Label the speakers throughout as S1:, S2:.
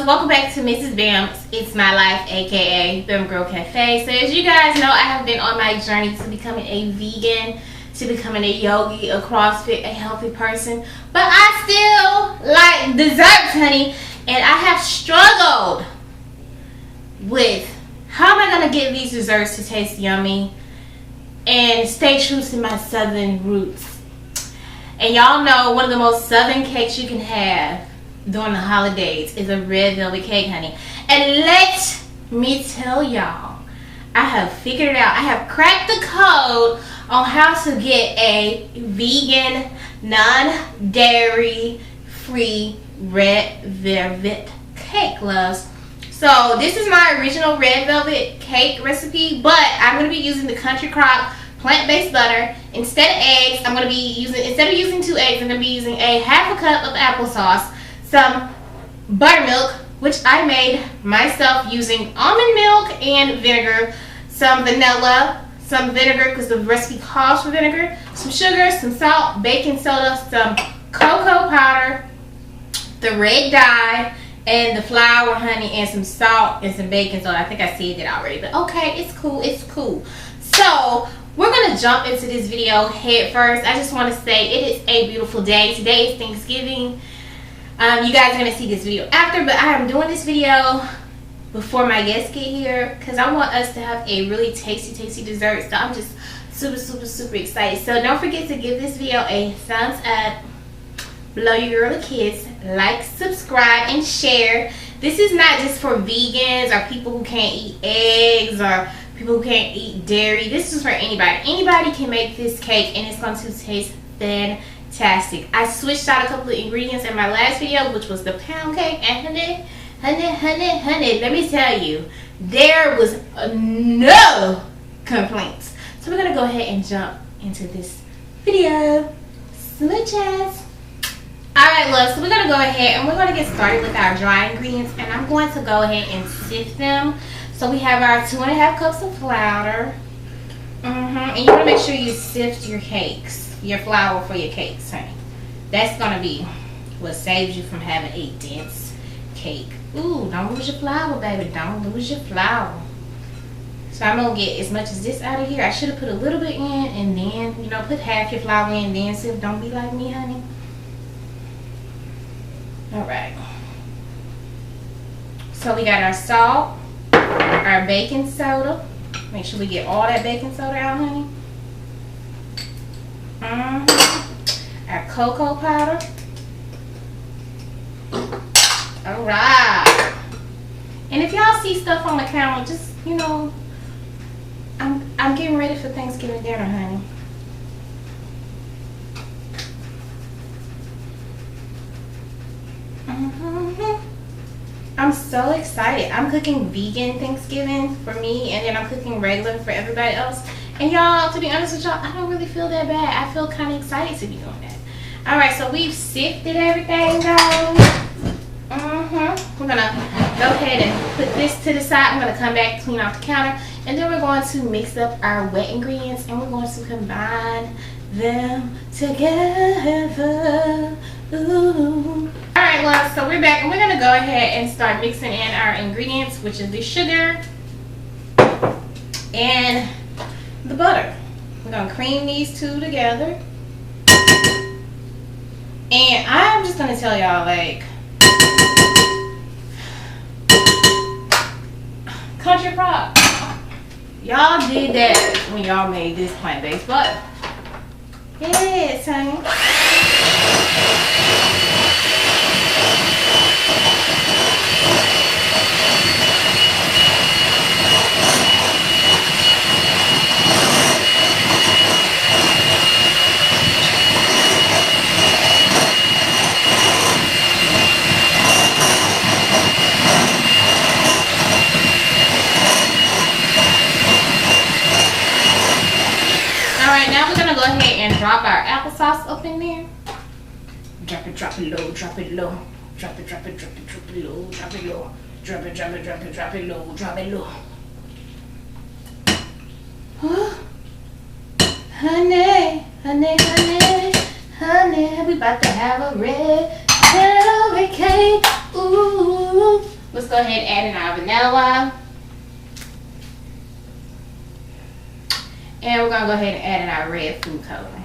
S1: welcome back to Mz.Bam. It's my life, aka Bam Girl Cafe. So as you guys know, I have been on my journey to becoming a vegan, to becoming a yogi, a CrossFit, a healthy person. But I still like desserts, honey. And I have struggled with how am I gonna get these desserts to taste yummy and stay true to my southern roots. And y'all know one of the most southern cakes you can have during the holidays is a red velvet cake, honey. And let me tell y'all, I have figured it out. I have cracked the code on how to get a vegan, non-dairy free red velvet cake, loves. So this is my original red velvet cake recipe, but I'm going to be using the Country Crock plant-based butter. Instead of eggs, I'm going to be using, instead of using 2 eggs, I'm going to be using a half a cup of applesauce, some buttermilk, which I made myself using almond milk and vinegar, some vanilla, some vinegar because the recipe calls for vinegar, some sugar, some salt, baking soda, some cocoa powder, the red dye, and the flour, honey, and some salt and some baking soda. I think I said that already, but okay, it's cool, it's cool. So we're gonna jump into this video head first. I just want to say it is a beautiful day. Today is Thanksgiving. You guys are going to see this video after, but I am doing this video before my guests get here because I want us to have a really tasty dessert. So I'm just super excited. So don't forget to give this video a thumbs up, blow your girl a kiss, like, subscribe, and share. This is not just for vegans or people who can't eat eggs or people who can't eat dairy. This is for anybody. Anybody can make this cake and it's going to taste fantastic. I switched out a couple of ingredients in my last video, which was the pound cake, and honey, let me tell you, there was no complaints. So we're gonna go ahead and jump into this video. Smooches. Alright, love, so we're gonna go ahead and we're gonna get started with our dry ingredients, and I'm going to go ahead and sift them. So we have our 2.5 cups of flour. And you want to make sure you sift your cakes, your flour for your cakes, honey. That's going to be what saves you from having a dense cake. Ooh, don't lose your flour, baby. Don't lose your flour. So I'm going to get as much as this out of here. I should have put a little bit in and then, you know, put half your flour in, then sift. Don't be like me, honey. Alright. So we got our salt, our baking soda. Make sure we get all that baking soda out, honey. Our cocoa powder. Alright. And if y'all see stuff on the camera, just, you know, I'm getting ready for Thanksgiving dinner, honey. I'm so excited. I'm cooking vegan Thanksgiving for me, and then I'm cooking regular for everybody else. And y'all, to be honest with y'all, I don't really feel that bad. I feel kind of excited to be doing that. Alright, so we've sifted everything, guys. We're going to go ahead and put this to the side. I'm going to come back, clean off the counter, and then we're going to mix up our wet ingredients, and we're going to combine them together. Ooh. Alright, love, so we're back, and we're going to go ahead and start mixing in our ingredients, which is the sugar and the butter. We're going to cream these two together. And I'm just going to tell y'all, like, Country Crock, y'all did that when y'all made this plant-based butter. Yes, honey. Alright, now we're going to go ahead and drop our applesauce up in there. Drop it low, drop it low. Drop it low, drop it low. Drop it low, drop it low. Honey, we about to have a red velvet cake. Ooh, Let's go ahead and add in our vanilla. And we're gonna go ahead and add in our red food coloring.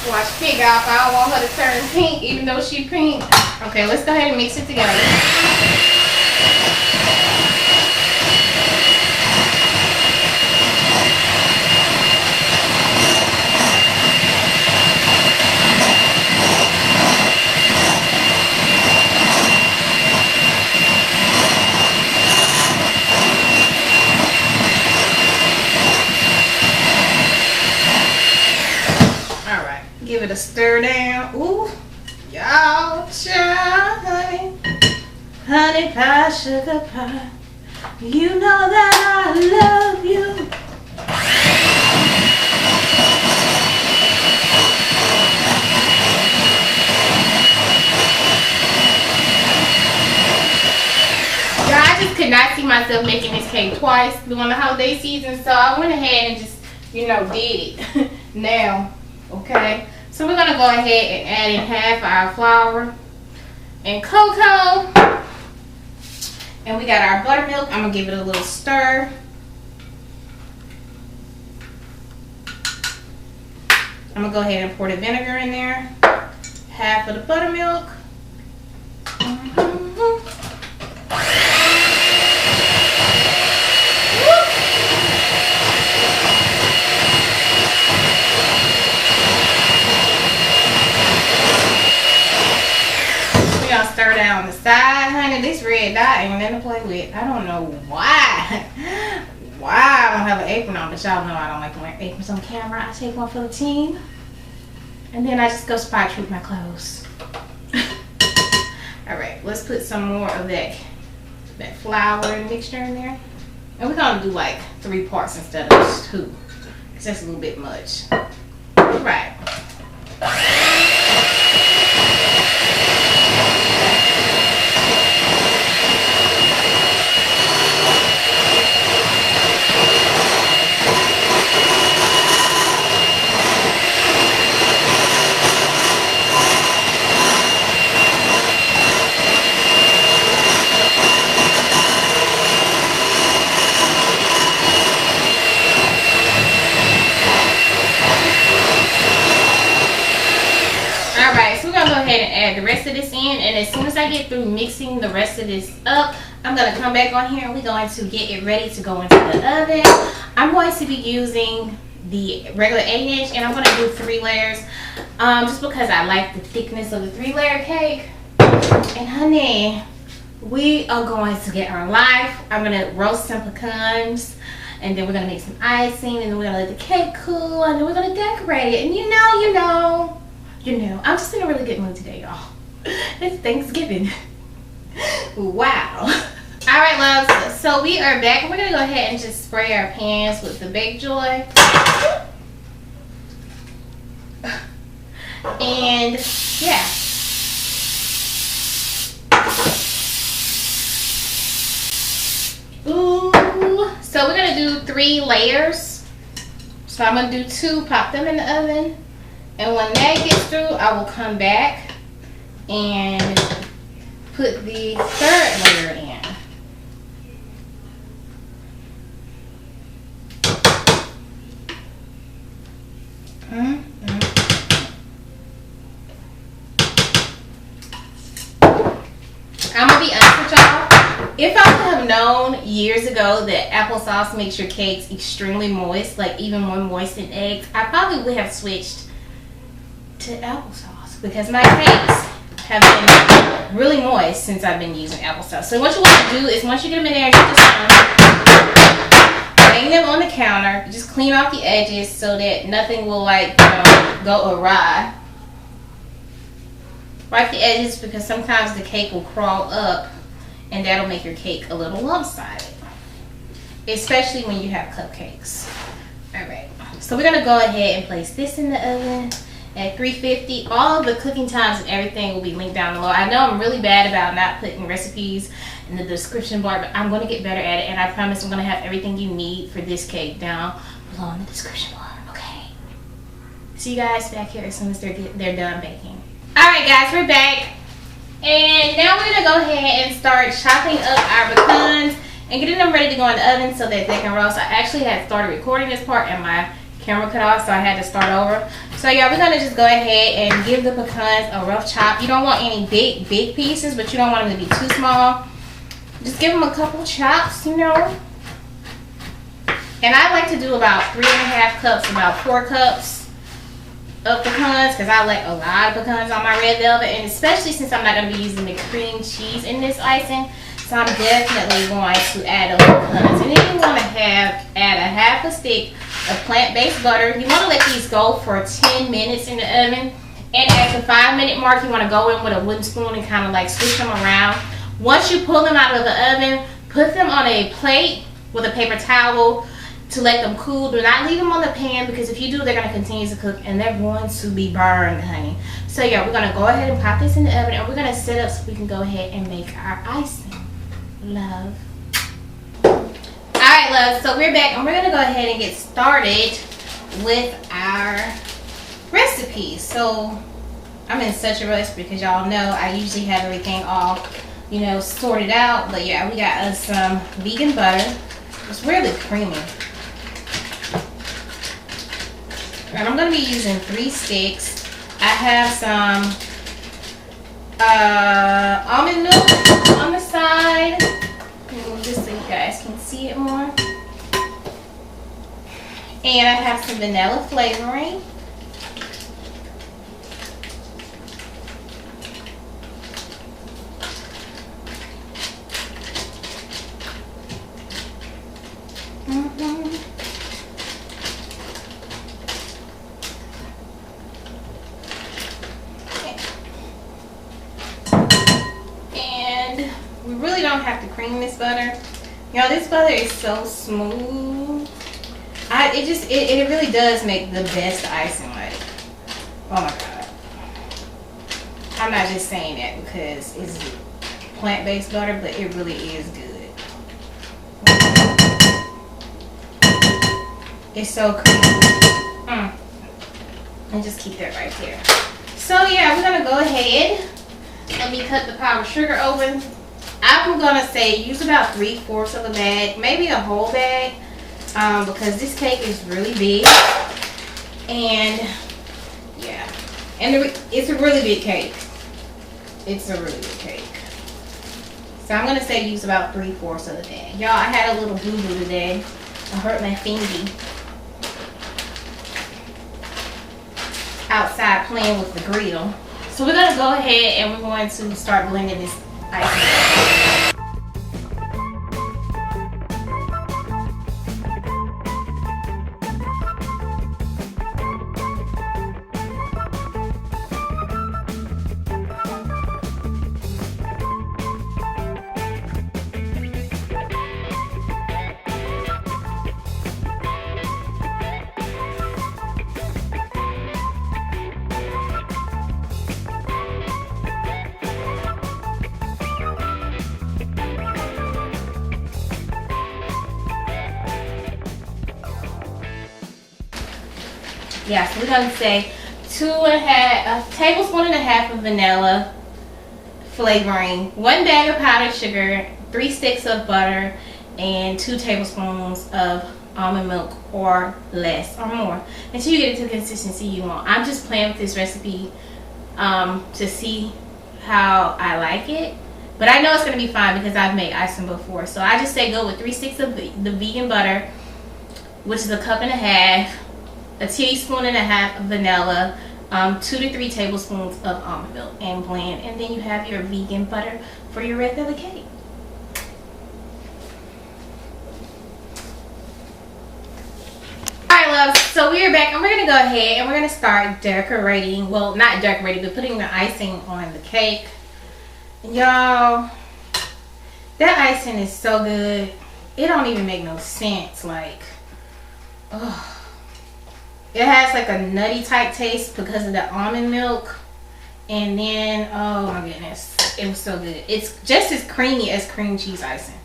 S1: Watch Pig off. I don't want her to turn pink even though she's pink. Okay, let's go ahead and mix it together. Give it a stir down. Ooh, y'all, honey, honey pie, sugar pie. You know that I love you. I just could not see myself making this cake twice during the holiday season, so I went ahead and just, you know, did it now. Okay. So we're gonna go ahead and add in half our flour and cocoa, and we got our buttermilk. I'm gonna give it a little stir. I'm gonna go ahead and pour the vinegar in there, half of the buttermilk. Stir down the side, honey. This red dye ain't nothing to play with. I don't know why. I don't have an apron on, but y'all know I don't like wearing aprons on camera. I take one for the team, and then I just go spot treat my clothes. All right, let's put some more of that flour mixture in there, and we're gonna do like 3 parts instead of just 2, because that's a little bit much. All right. And add the rest of this in, and as soon as I get through mixing the rest of this up, I'm going to come back on here and we're going to get it ready to go into the oven. I'm going to be using the regular 8-inch, and I'm going to do 3 layers just because I like the thickness of the 3-layer cake. And honey, we are going to get our life. I'm going to roast some pecans, and then we're going to make some icing, and then we're going to let the cake cool, and then we're going to decorate it. And you know, I'm just in a really good mood today, y'all. It's Thanksgiving. Wow. Alright, loves. So we are back. We're going to go ahead and just spray our pans with the Bake Joy. And, yeah. Ooh. So we're going to do 3 layers. So I'm going to do 2, pop them in the oven. And when that gets through, I will come back and put the 3rd layer in. I'm going to be honest with y'all. If I would have known years ago that applesauce makes your cakes extremely moist, like even more moist than eggs, I probably would have switched to applesauce, because my cakes have been really moist since I've been using applesauce. So what you want to do is, once you get them in there, you just hang them on the counter. Just clean off the edges so that nothing will go awry. Wipe the edges, because sometimes the cake will crawl up and that'll make your cake a little lump-sided, especially when you have cupcakes. Alright, so we're going to go ahead and place this in the oven at 350. All of the cooking times and everything will be linked down below. I know I'm really bad about not putting recipes in the description bar, but I'm going to get better at it, and I promise I'm going to have everything you need for this cake down below in the description bar. Okay. See you guys back here as soon as they're done baking. Alright guys, we're back. And now we're going to go ahead and start chopping up our pecans and getting them ready to go in the oven so that they can roast. I actually had started recording this part and my camera cut off, so I had to start over. So yeah, we're going to just go ahead and give the pecans a rough chop. You don't want any big pieces, but you don't want them to be too small. Just give them a couple chops, you know. And I like to do about 3.5 cups, about 4 cups of pecans, because I like a lot of pecans on my red velvet, and especially since I'm not going to be using the cream cheese in this icing, so I'm definitely going to add those pecans. And then you want to add a 1/2 stick of plant-based butter. You want to let these go for 10 minutes in the oven, and at the 5-minute mark, you want to go in with a wooden spoon and kind of like switch them around. Once you pull them out of the oven, put them on a plate with a paper towel to let them cool. Do not leave them on the pan, because if you do, they're going to continue to cook and they're going to be burned, honey. So yeah, we're going to go ahead and pop this in the oven, and we're going to set up so we can go ahead and make our icing, love. Alright, love, so we're back and we're going to go ahead and get started with our recipe. So I'm in such a rush because y'all know I usually have everything all, you know, sorted out. But yeah, we got us some vegan butter. It's really creamy. And I'm going to be using 3 sticks. I have some almond milk on the side. Move this so you guys can see it more. And I have some vanilla flavoring. We really don't have to cream this butter. Y'all, this butter is so smooth. It really does make the best icing. Like, oh my god. I'm not just saying that because it's plant-based butter, but it really is good. It's so creamy. And just keep that right there. So yeah, we're gonna go ahead. Let me cut the powdered sugar open. I'm gonna say use about 3/4 of a bag, maybe a whole bag, because this cake is really big. And yeah, and it's a really big cake. It's a really big cake. So I'm gonna say use about 3/4 of the bag. Y'all, I had a little boo-boo today. I hurt my fingy outside playing with the grill. So we're gonna go ahead and we're going to start blending this icing. Yeah, so we're going to say a tablespoon and a half of vanilla flavoring, 1 bag of powdered sugar, 3 sticks of butter, and 2 tablespoons of almond milk or less or more until you get it to the consistency you want. I'm just playing with this recipe to see how I like it. But I know it's going to be fine because I've made icing before. So I just say go with 3 sticks of the vegan butter, which is 1.5 cups. A teaspoon and a half of vanilla, 2 to 3 tablespoons of almond milk, and blend. And then you have your vegan butter for your red velvet cake. Alright, love, so we're back and we're going to go ahead and we're going to start decorating. Well, not decorating, but putting the icing on the cake. Y'all, that icing is so good. It don't even make no sense. Like, oh. It has like a nutty type taste because of the almond milk. And then, oh my goodness, it was so good. It's just as creamy as cream cheese icing.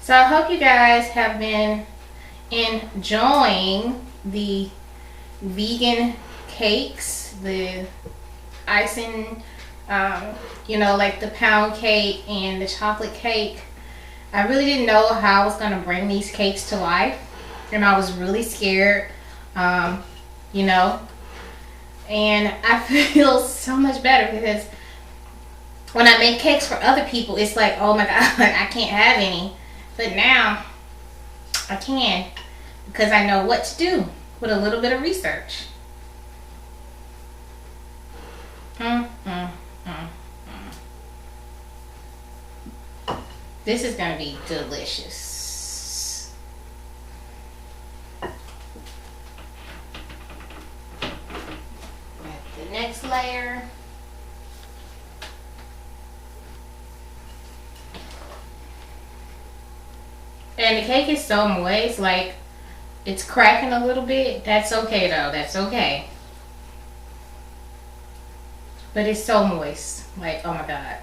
S1: So I hope you guys have been enjoying the vegan cakes, the icing, you know, like the pound cake and the chocolate cake. I really didn't know how I was going to bring these cakes to life, and I was really scared, you know, and I feel so much better because when I make cakes for other people, it's like, oh my God, like I can't have any. But now I can, because I know what to do with a little bit of research. This is going to be delicious. Got the next layer. And the cake is so moist, like it's cracking a little bit. That's okay though, that's okay. But it's so moist, like, oh my God.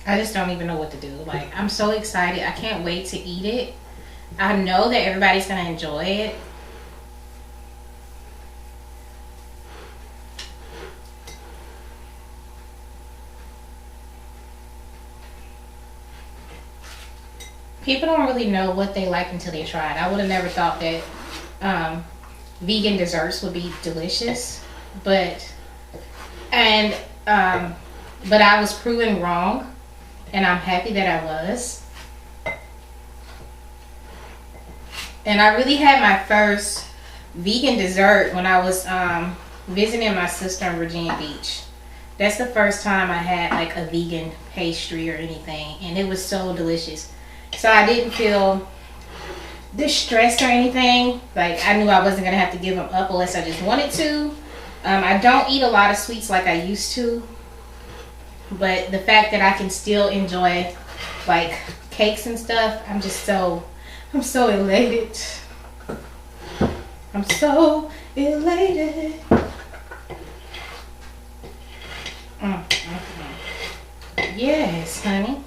S1: I just don't even know what to do. Like, I'm so excited. I can't wait to eat it. I know that everybody's gonna enjoy it. People don't really know what they like until they try it. I would have never thought that vegan desserts would be delicious, but I was proven wrong, and I'm happy that I was. And I really had my first vegan dessert when I was visiting my sister in Virginia Beach. That's the first time I had like a vegan pastry or anything, and it was so delicious. So I didn't feel distressed or anything. Like, I knew I wasn't going to have to give them up unless I just wanted to. I don't eat a lot of sweets like I used to. But the fact that I can still enjoy like cakes and stuff, I'm so elated. I'm so elated. Yes, honey.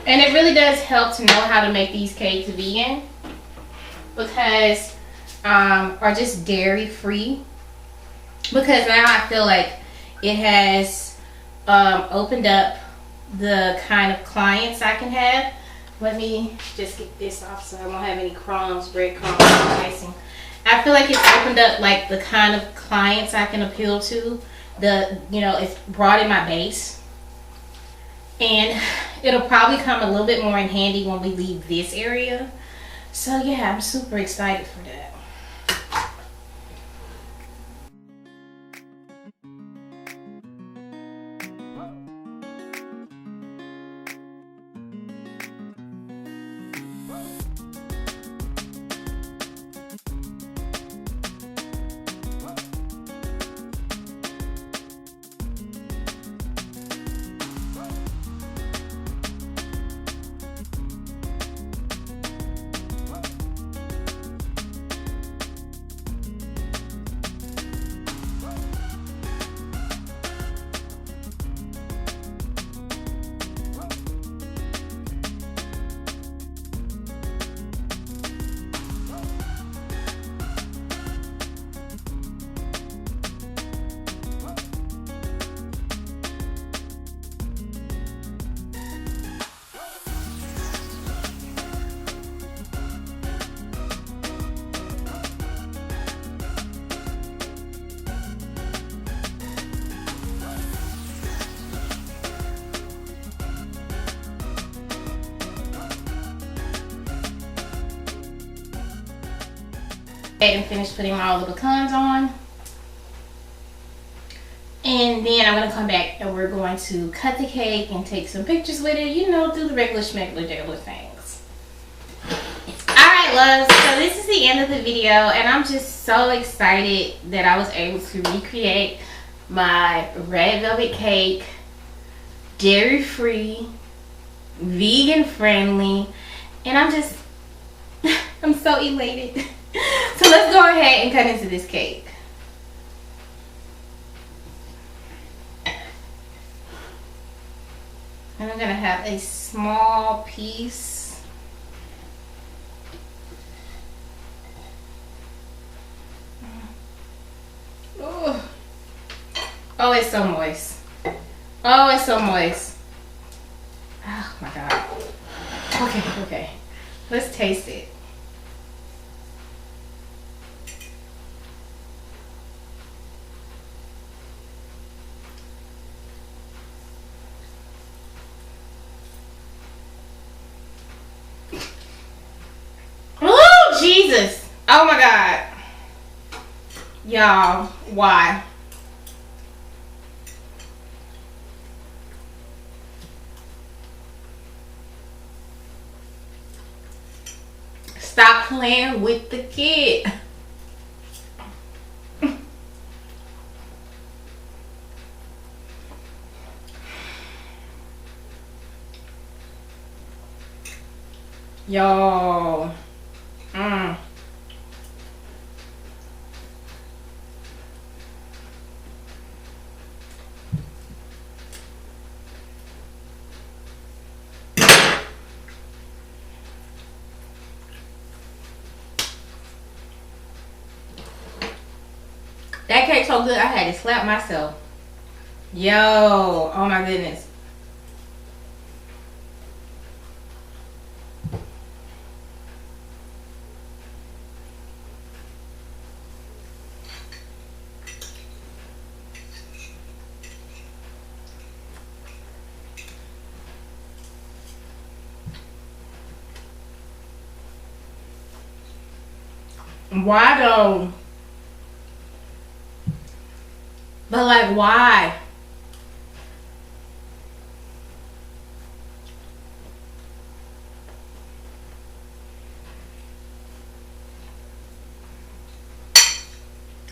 S1: And it really does help to know how to make these cakes vegan, because or just dairy free, because now I feel like it has opened up the kind of clients I can have. Let me just get this off so I won't have any crumbs, breadcrumbs, icing. I feel like it's opened up like the kind of clients I can appeal to. It's broadened my base. And it'll probably come a little bit more in handy when we leave this area. So yeah, I'm super excited for that. And finish putting all the pecans on, and then I'm going to come back and we're going to cut the cake and take some pictures with it, you know, do the regular things. Alright loves, so this is the end of the video, and I'm just so excited that I was able to recreate my red velvet cake, dairy free, vegan friendly, and I'm so elated. So let's go ahead and cut into this cake. And I'm gonna have a small piece. Ooh. Oh, it's so moist. Oh, it's so moist. Oh my God. Okay, okay. Let's taste it. Oh, Jesus. Oh my God. Y'all, why? Stop playing with the kid. Yo. That cake's so good, I had to slap myself. Yo, oh my goodness. Why though? But like, why?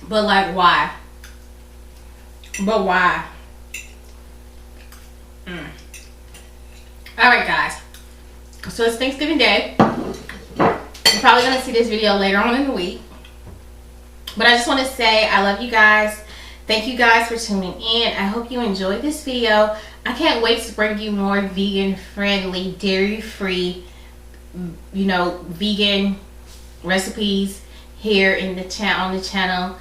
S1: But like, why? But why? Alright guys, so it's Thanksgiving Day. You're probably going to see this video later on in the week. But I just want to say I love you guys. Thank you guys for tuning in. I hope you enjoyed this video. I can't wait to bring you more vegan friendly, dairy free, you know, vegan recipes here in the on the channel.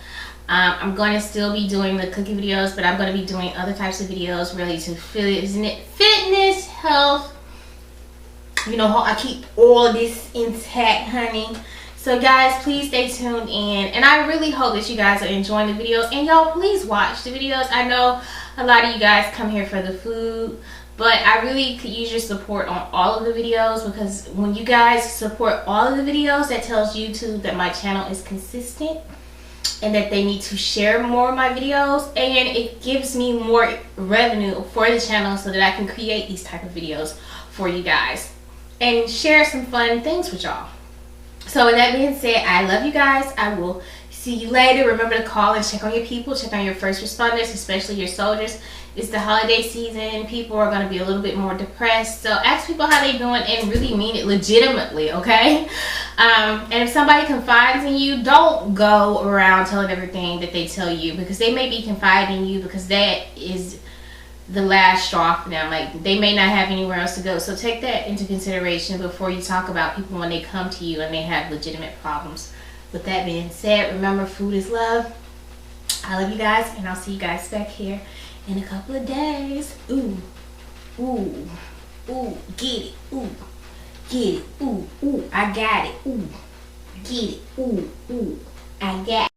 S1: I'm going to still be doing the cooking videos, but I'm going to be doing other types of videos related to fitness, health. You know, I keep all of this intact, honey. So guys, please stay tuned in, and I really hope that you guys are enjoying the videos, and y'all please watch the videos. I know a lot of you guys come here for the food, but I really could use your support on all of the videos, because when you guys support all of the videos, that tells YouTube that my channel is consistent and that they need to share more of my videos, and it gives me more revenue for the channel so that I can create these type of videos for you guys and share some fun things with y'all. So with that being said, I love you guys. I will see you later. Remember to call and check on your people. Check on your first responders, especially your soldiers. It's the holiday season. People are going to be a little bit more depressed. So ask people how they doing and really mean it legitimately, okay? And if somebody confides in you, don't go around telling everything that they tell you, because they may be confiding in you because that is the last straw for them. Like, they may not have anywhere else to go. So take that into consideration before you talk about people when they come to you and they have legitimate problems. With that being said, remember, food is love. I love you guys, and I'll see you guys back here in a couple of days. Ooh, ooh, ooh, get it, ooh, get it, ooh, ooh, I got it, ooh, get it, ooh, ooh, I got it.